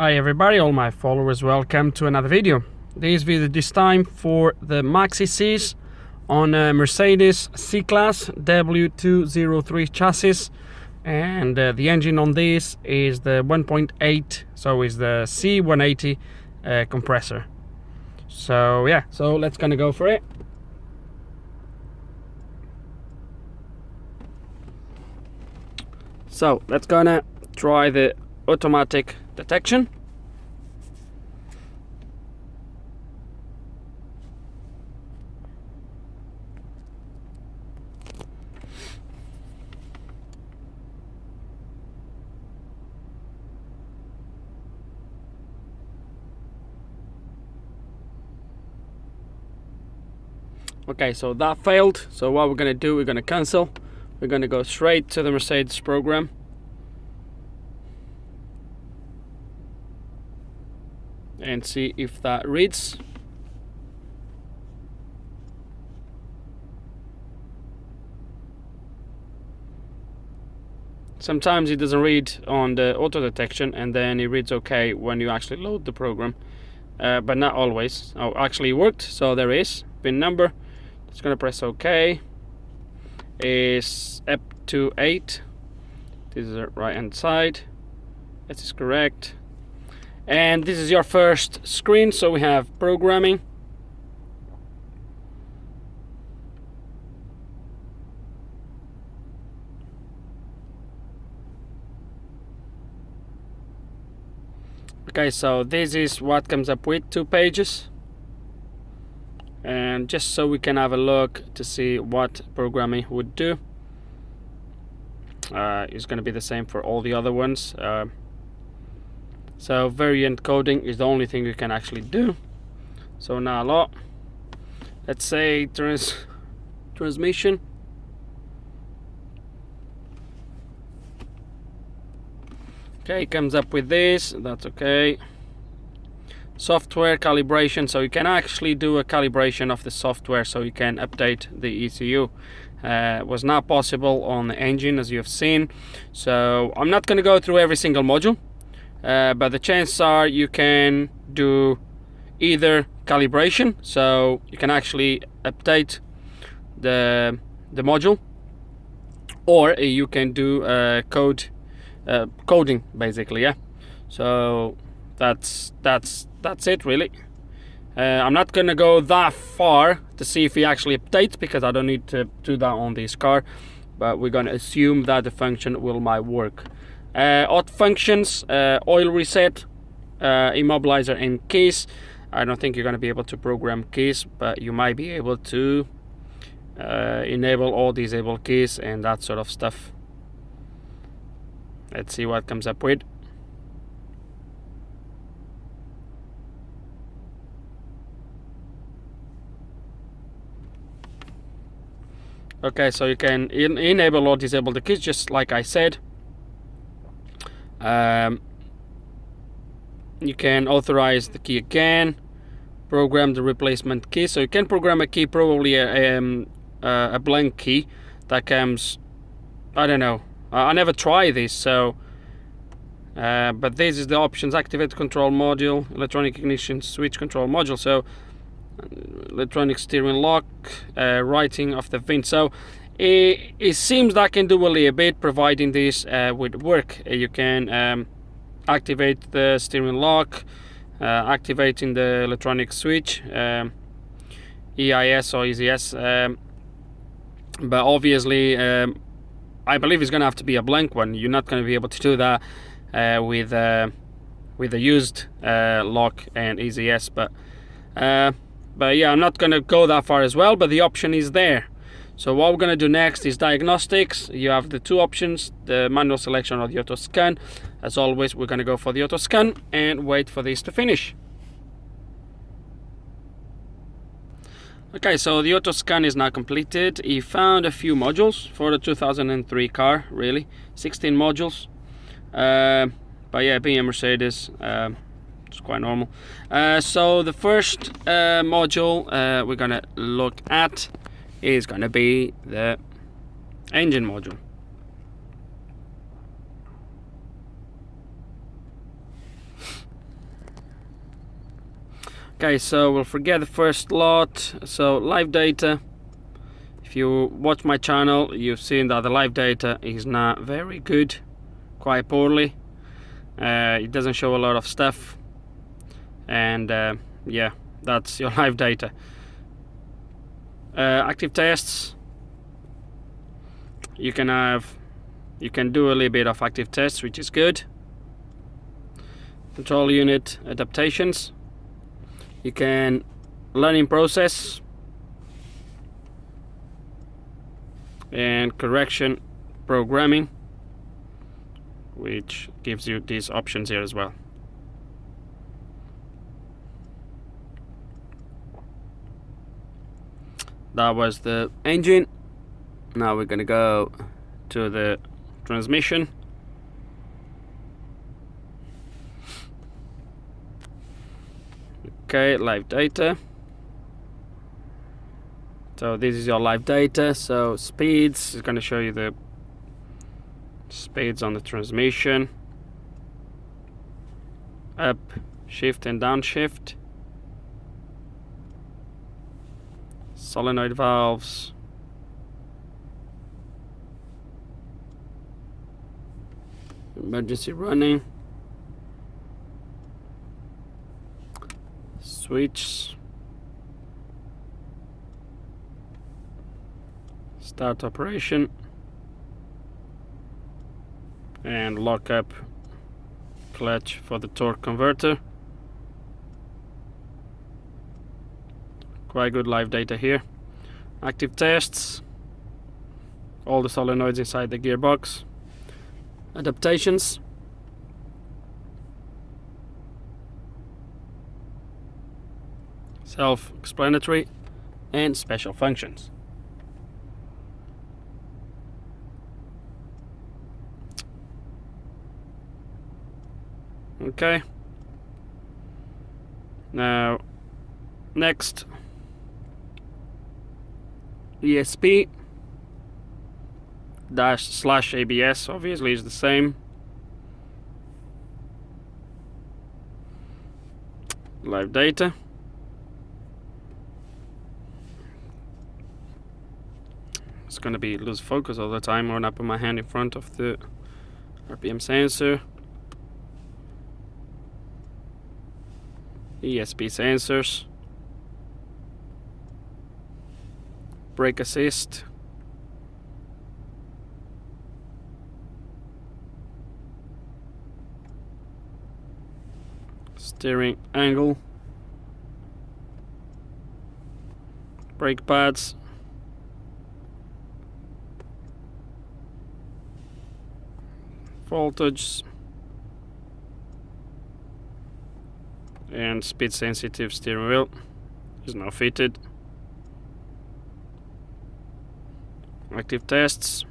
Hi everybody, all my followers, welcome to another video. This video this time for the MaxiSys on a Mercedes C-Class W203 chassis, and the engine on this is the 1.8, so is the C180 compressor. So yeah, so let's gonna go for it. So let's gonna try the automatic detection. Okay, so that failed. So what we're gonna do, we're gonna cancel. We're gonna go straight to the Mercedes program. And see if that reads. Sometimes it doesn't read on the auto detection, and then it reads okay when you actually load the program, but not always. Oh, actually it worked. So there is pin number. Just gonna press OK. Is up to 8. This is the right hand side. This is correct. And this is your first screen, so we have programming. Okay, so this is what comes up with 2 pages. And just so we can have a look to see what programming would do. It's going to be the same for all the other ones. So variant coding is the only thing you can actually do. So now a lot. Let's say transmission. Okay, it comes up with this. That's okay. Software calibration, so you can actually do a calibration of the software, so you can update the ECU. Was not possible on the engine, as you have seen. So I'm not going to go through every single module, but the chances are you can do either calibration, so you can actually update the module, or you can do coding basically. Yeah, so that's it really. I'm not gonna go that far to see if he actually updates, because I don't need to do that on this car, but we're gonna assume that the function will might work. Odd functions, oil reset, immobilizer and keys. I don't think you're gonna be able to program keys, but you might be able to enable or disable keys and that sort of stuff. Let's see what comes up with. Okay, so you can enable or disable the keys, just like I said. You can authorize the key again, program the replacement key. So you can program a key, probably a blank key that comes, I don't know, I never try this, so but this is the options: activate control module, electronic ignition switch control module. So electronic steering lock, writing of the VIN. So it seems that can do a little bit, providing this would work. You can activate the steering lock, activating the electronic switch, EIS or EZS, but obviously I believe it's gonna have to be a blank one. You're not gonna be able to do that with a used lock and EZS, but yeah, I'm not gonna go that far as well, but the option is there. So what we're gonna do next is diagnostics. You have the 2 options, the manual selection or the auto scan. As always, we're gonna go for the auto scan and wait for this to finish. Okay, so the auto scan is now completed. He found a few modules for the 2003 car, really, 16 modules. But yeah, being a Mercedes, it's quite normal. So the first module we're gonna look at is gonna be the engine module. Okay, so we'll forget the first lot. So live data. If you watch my channel, you've seen that the live data is not very good, quite poorly. It doesn't show a lot of stuff, and yeah, that's your live data. Active tests. You can do a little bit of active tests, which is good. Control unit adaptations. You can learning process and correction programming, which gives you these options here as well. That was the engine. Now we're gonna go to the transmission. Okay, live data. So this is your live data. So speeds is going to show you the speeds on the transmission. Up shift and downshift. Solenoid valves. Emergency running. Switch. Start operation. And lock up clutch for the torque converter. Quite good live data here. Active tests. All the solenoids inside the gearbox. Adaptations. Self-explanatory. And special functions. Okay. Now, next, ESP / ABS obviously is the same. Live data. It's going to be lose focus all the time when I put my hand in front of the RPM sensor. ESP sensors. Brake assist. Steering angle. Brake pads. Voltage. And speed sensitive steering wheel is now fitted. Active tests.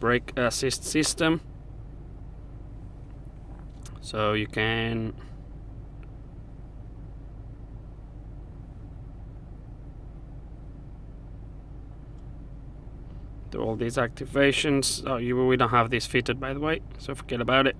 Brake assist system. So you can do all these activations. Oh, we don't have this fitted, by the way, so forget about it.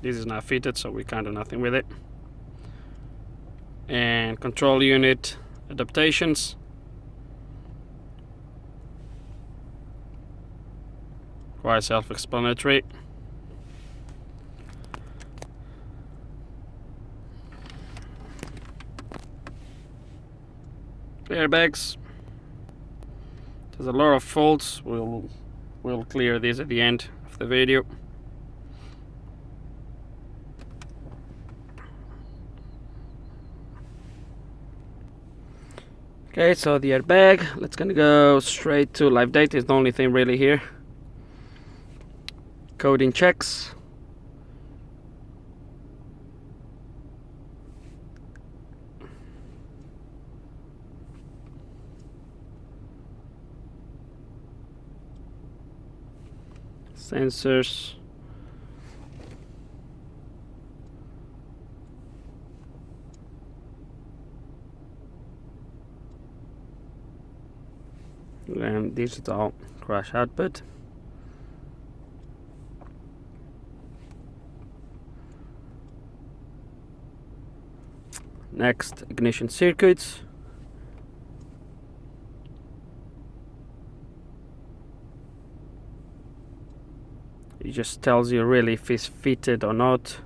This is not fitted, so we can't do nothing with it. And control unit adaptations. Quite self-explanatory. Airbags. There's a lot of faults. We'll clear this at the end of the video. Okay, so the airbag. Let's gonna go straight to live data. Is the only thing really here. Coding checks. Sensors. And digital crash output. Next, ignition circuits. It just tells you really if it's fitted or not.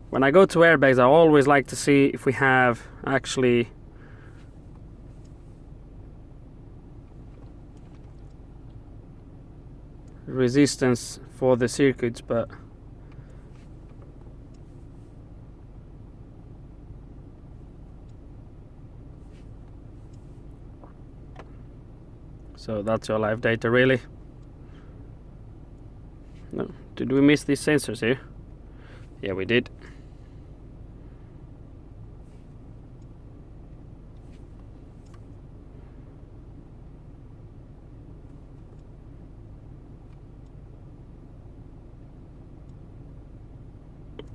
When I go to airbags, I always like to see if we have actually resistance for the circuits, but so that's your live data really. No, did we miss these sensors here? Yeah, we did.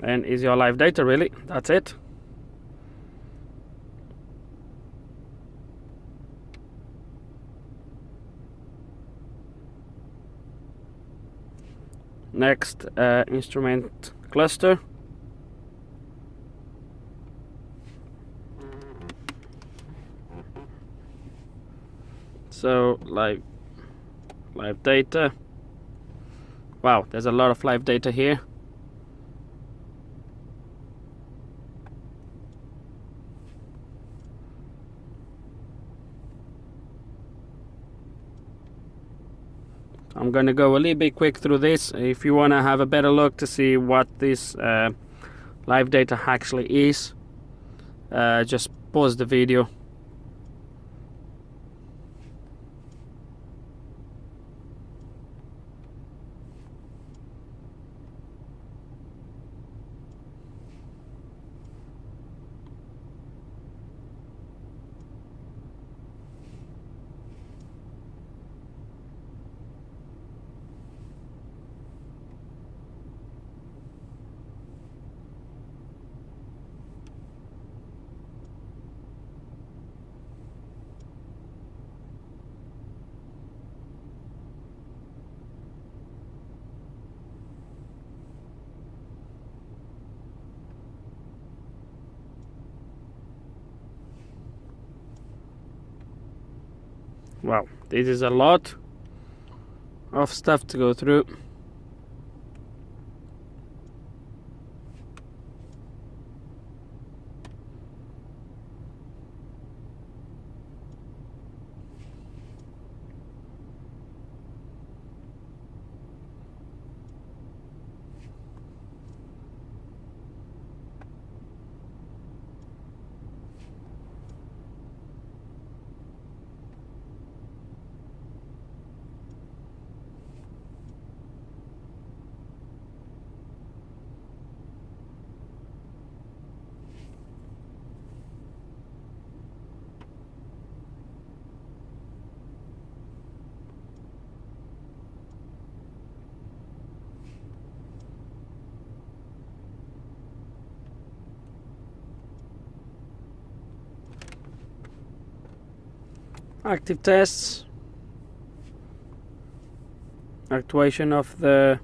And is your live data really? That's it. Next, instrument cluster. So live data. Wow, there's a lot of live data here. I'm gonna go a little bit quick through this. If you wanna have a better look to see what this live data actually is, just pause the video. Wow, this is a lot of stuff to go through. Active tests, actuation of the,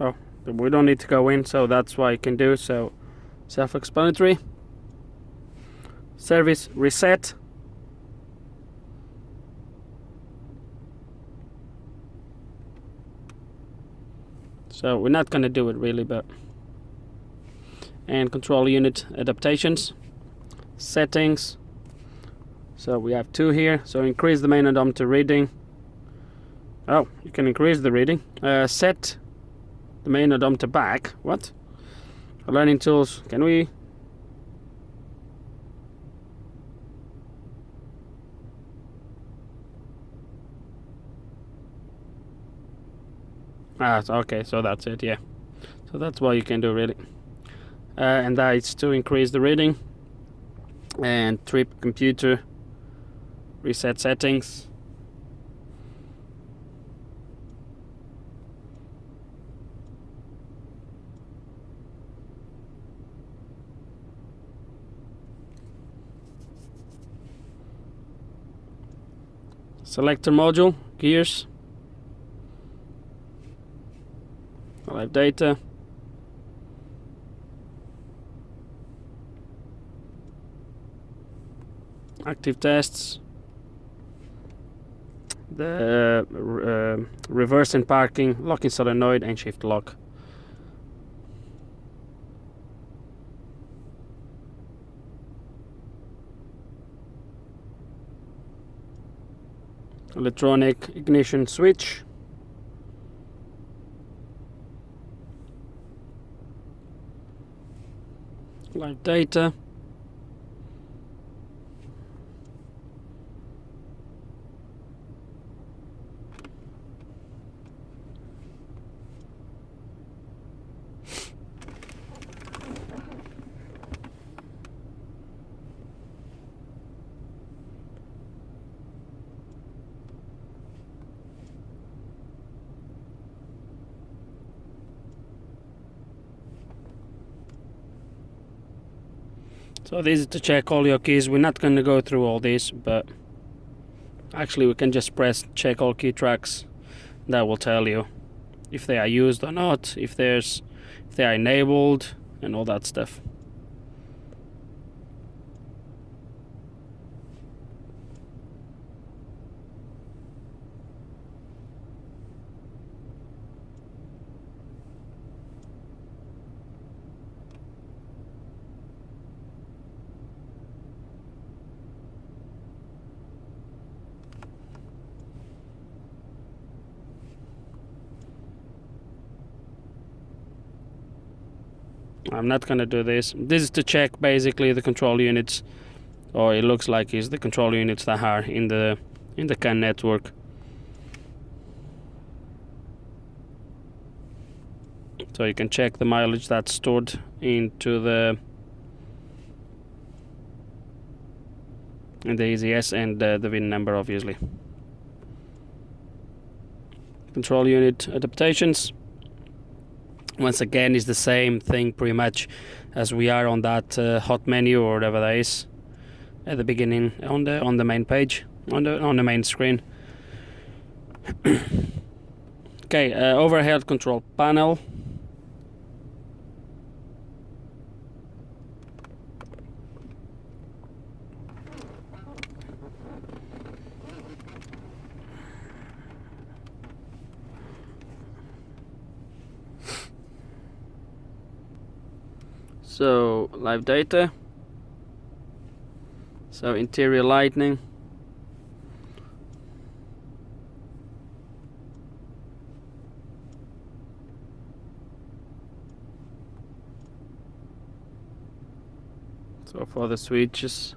oh, we don't need to go in, so that's what you can do, so self-explanatory. Service reset, so we're not gonna do it really, but, and control unit adaptations, settings. So we have two here. So increase the main odometer reading. Oh, you can increase the reading. Set the main odometer back. What? Learning tools. Can we? Okay. So that's it. Yeah. So that's what you can do really. And that is to increase the reading. And trip computer. Reset settings. Selector module, gears, live data, active tests, the reverse and parking, locking solenoid and shift lock. Electronic ignition switch, live data, so this is to check all your keys. We're not going to go through all this, but actually we can just press check all key tracks. That will tell you if they are used or not, if they are enabled and all that stuff. I'm not gonna do this. This is to check basically the control units, or it looks like it's the control units that are in the CAN network. So you can check the mileage that's stored into the EZS and the VIN number, obviously. Control unit adaptations. Once again, is the same thing pretty much as we are on that hot menu or whatever that is at the beginning on the main page, on the main screen. Okay, overhead control panel. So live data, so interior lighting, so for the switches,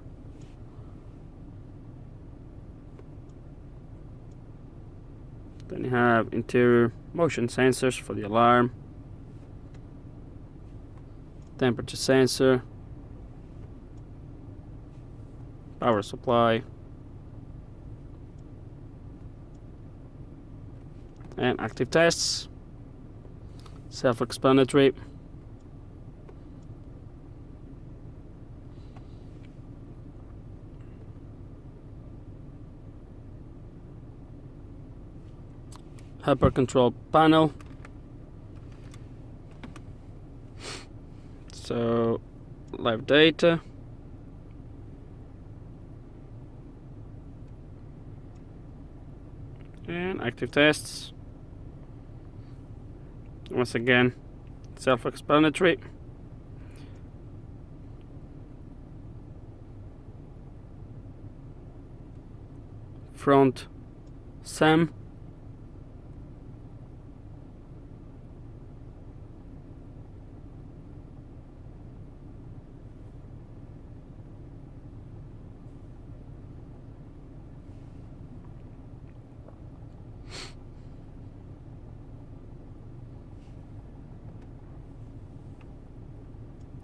then you have interior motion sensors for the alarm, temperature sensor, power supply, and active tests. Self-explanatory. Hyper control panel. So live data, and active tests. Once again, self-explanatory. Front SAM.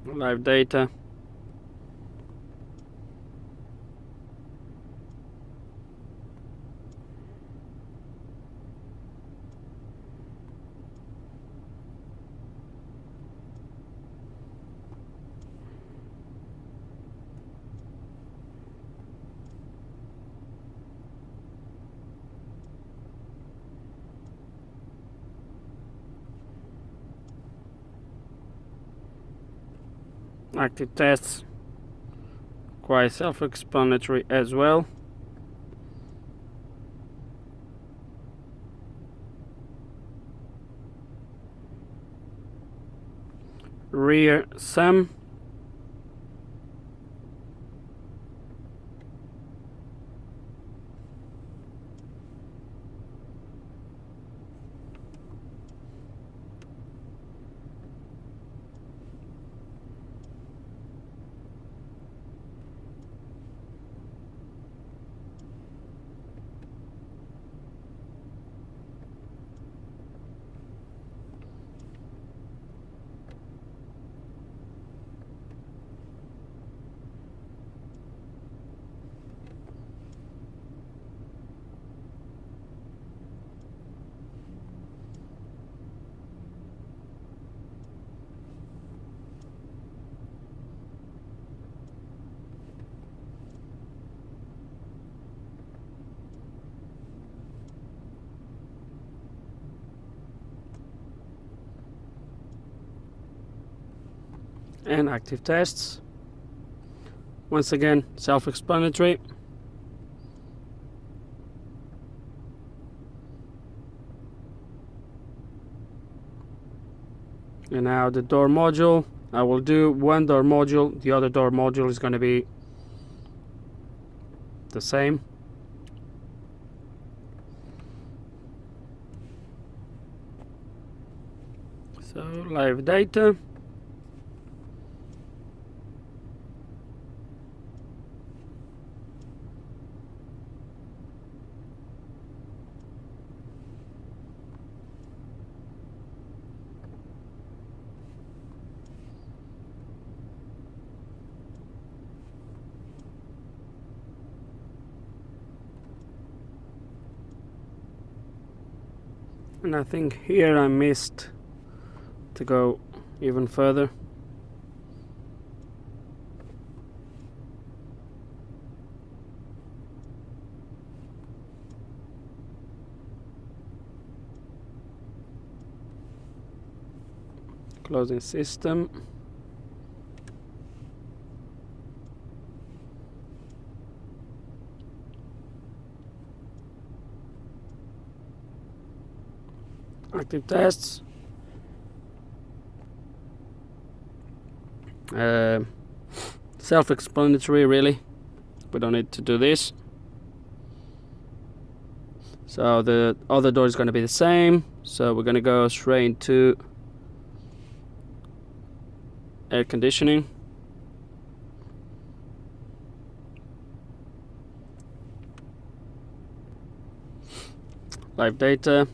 Live data. Active tests, quite self-explanatory as well. Rear sum. And active tests. Once again, self-explanatory. And now the door module. I will do one door module, the other door module is going to be the same. So live data. And I think here I missed to go even further. Closing system. Active tests. Self-explanatory, really. We don't need to do this. So the other door is going to be the same. So we're going to go straight into air conditioning. Live data.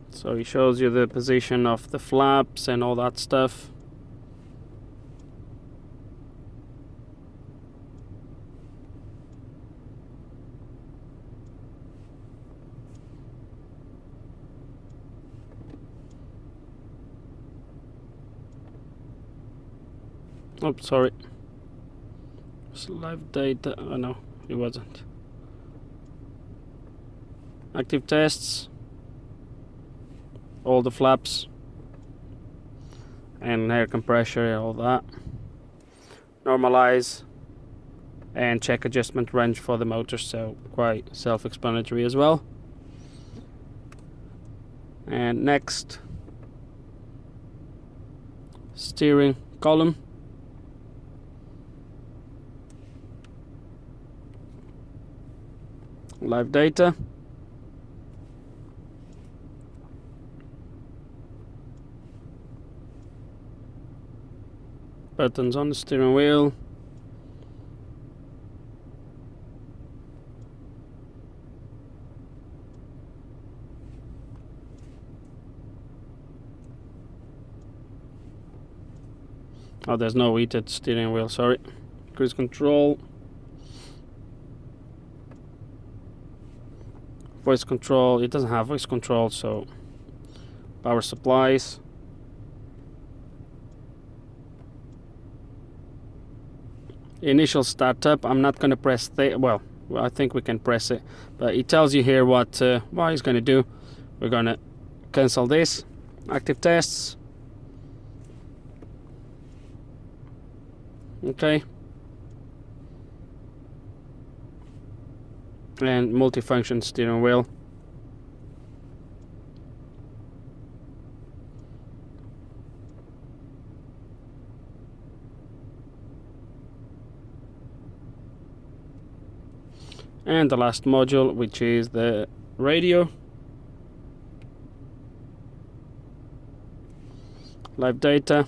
So it shows you the position of the flaps and all that stuff. Oh, sorry. It's live data. Oh no, it wasn't. Active tests. All the flaps and air compressor, all that. Normalize and check adjustment range for the motor, so quite self-explanatory as well. And next, steering column. Live data. Buttons on the steering wheel. Oh, there's no heated steering wheel, sorry. Cruise control. Voice control, it doesn't have voice control, so power supplies. initial startup. I'm not going to press well, I think we can press it, but it tells you here what it's going to do. We're going to cancel this. Active tests. Okay. And multifunction steering wheel. And the last module, which is the radio. Live data.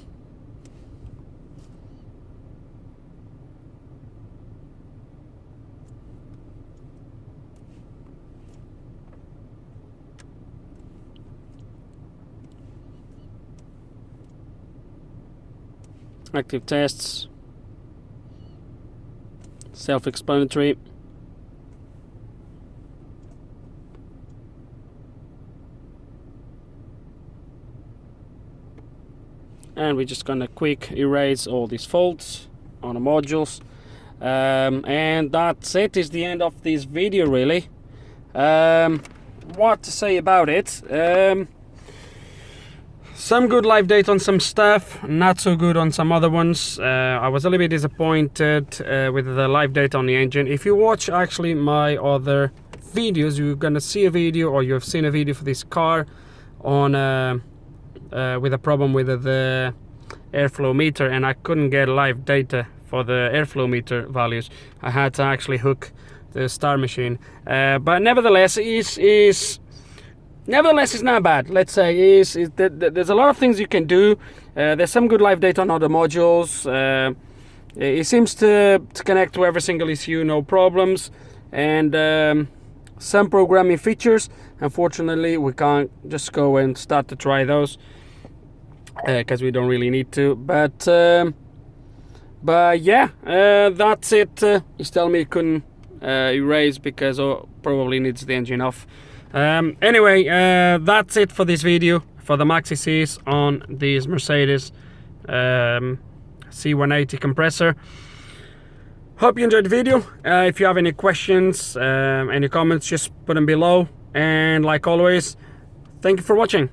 Active tests. Self-explanatory. And we're just gonna quick erase all these faults on the modules, and that's it. Is the end of this video, really. What to say about it? Some good live data on some stuff, not so good on some other ones. I was a little bit disappointed with the live data on the engine. If you watch actually my other videos, you're gonna see a video, or you've seen a video for this car on with a problem with the airflow meter, and I couldn't get live data for the airflow meter values. I had to actually hook the star machine, but nevertheless it's not bad. Let's say there's a lot of things you can do. There's some good live data on other modules. It seems to connect to every single ECU, no problems, and some programming features. Unfortunately, we can't just go and start to try those because we don't really need to. But yeah, that's it. He's telling me he couldn't erase because probably needs the engine off. Anyway, that's it for this video for the MaxiSys on this Mercedes C180 compressor. Hope you enjoyed the video. If you have any questions, any comments, just put them below. And like always, thank you for watching.